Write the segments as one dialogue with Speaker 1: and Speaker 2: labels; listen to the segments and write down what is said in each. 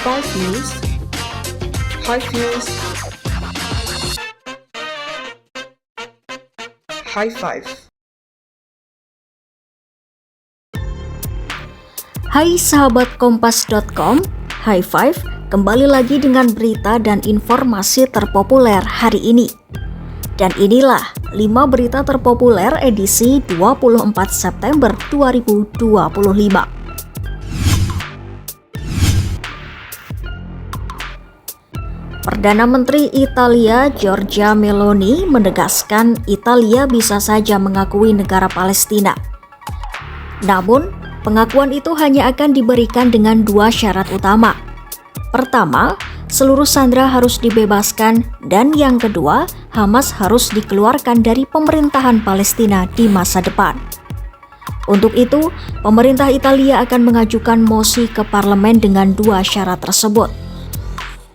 Speaker 1: Five News. Five News. High Five.
Speaker 2: Hai sahabat Kompas.com, High Five kembali lagi dengan berita dan informasi terpopuler hari ini. Dan inilah 5 berita terpopuler edisi 24 September 2025. Perdana Menteri Italia Giorgia Meloni menegaskan Italia bisa saja mengakui negara Palestina. Namun, pengakuan itu hanya akan diberikan dengan 2 syarat utama. Pertama, seluruh sandera harus dibebaskan, dan yang kedua, Hamas harus dikeluarkan dari pemerintahan Palestina di masa depan. Untuk itu, pemerintah Italia akan mengajukan mosi ke parlemen dengan 2 syarat tersebut.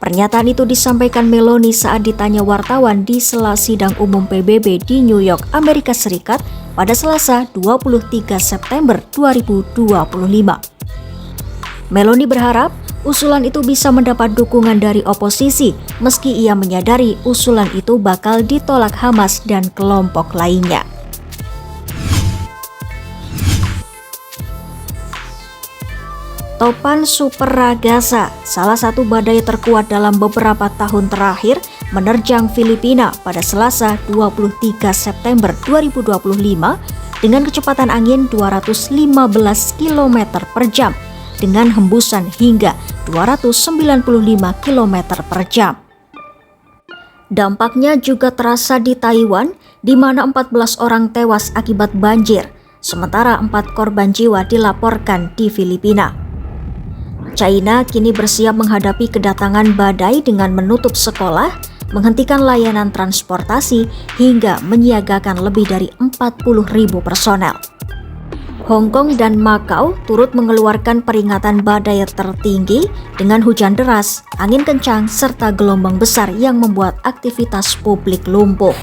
Speaker 2: Pernyataan itu disampaikan Meloni saat ditanya wartawan di sela sidang umum PBB di New York, Amerika Serikat pada Selasa 23 September 2025. Meloni berharap usulan itu bisa mendapat dukungan dari oposisi, meski ia menyadari usulan itu bakal ditolak Hamas dan kelompok lainnya. Topan Super Ragasa, salah satu badai terkuat dalam beberapa tahun terakhir, menerjang Filipina pada Selasa 23 September 2025 dengan kecepatan angin 215 km per jam dengan hembusan hingga 295 km per jam. Dampaknya juga terasa di Taiwan, di mana 14 orang tewas akibat banjir, sementara 4 korban jiwa dilaporkan di Filipina. China kini bersiap menghadapi kedatangan badai dengan menutup sekolah, menghentikan layanan transportasi, hingga menyiagakan lebih dari 40.000 personel. Hong Kong dan Macau turut mengeluarkan peringatan badai tertinggi dengan hujan deras, angin kencang, serta gelombang besar yang membuat aktivitas publik lumpuh.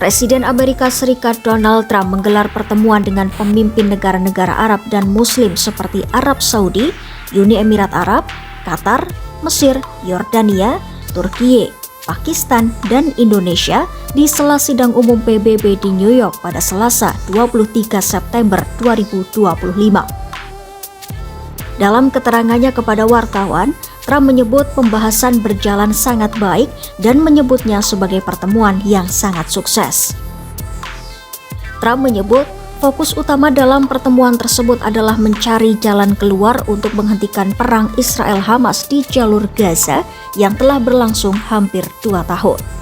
Speaker 2: Presiden Amerika Serikat Donald Trump menggelar pertemuan dengan pemimpin negara-negara Arab dan Muslim seperti Arab Saudi, Uni Emirat Arab, Qatar, Mesir, Yordania, Turkiye, Pakistan, dan Indonesia di sela sidang umum PBB di New York pada Selasa 23 September 2025. Dalam keterangannya kepada wartawan, Trump menyebut pembahasan berjalan sangat baik dan menyebutnya sebagai pertemuan yang sangat sukses. Trump menyebut fokus utama dalam pertemuan tersebut adalah mencari jalan keluar untuk menghentikan perang Israel-Hamas di jalur Gaza yang telah berlangsung hampir 2 tahun.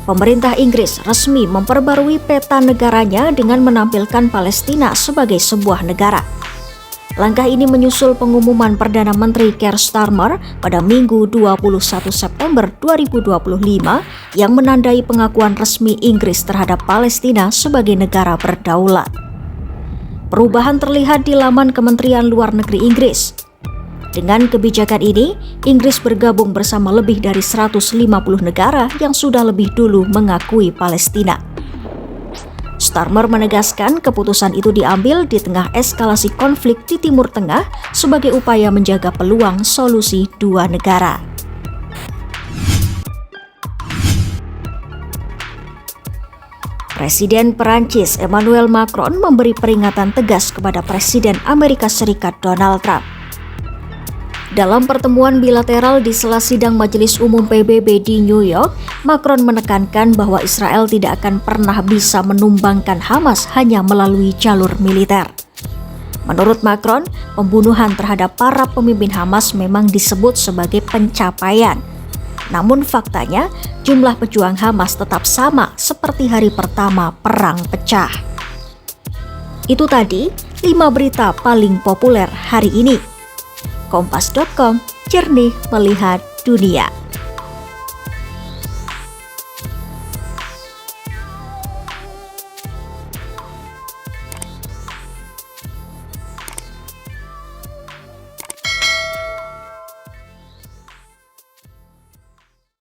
Speaker 2: Pemerintah Inggris resmi memperbarui peta negaranya dengan menampilkan Palestina sebagai sebuah negara. Langkah ini menyusul pengumuman Perdana Menteri Keir Starmer pada Minggu 21 September 2025 yang menandai pengakuan resmi Inggris terhadap Palestina sebagai negara berdaulat. Perubahan terlihat di laman Kementerian Luar Negeri Inggris. Dengan kebijakan ini, Inggris bergabung bersama lebih dari 150 negara yang sudah lebih dulu mengakui Palestina. Starmer menegaskan keputusan itu diambil di tengah eskalasi konflik di Timur Tengah sebagai upaya menjaga peluang solusi 2 negara. Presiden Perancis Emmanuel Macron memberi peringatan tegas kepada Presiden Amerika Serikat Donald Trump. Dalam pertemuan bilateral di sela sidang Majelis Umum PBB di New York, Macron menekankan bahwa Israel tidak akan pernah bisa menumbangkan Hamas hanya melalui jalur militer. Menurut Macron, pembunuhan terhadap para pemimpin Hamas memang disebut sebagai pencapaian. Namun faktanya, jumlah pejuang Hamas tetap sama seperti hari pertama perang pecah. Itu tadi 5 berita paling populer hari ini. Kompas.com, jernih melihat dunia.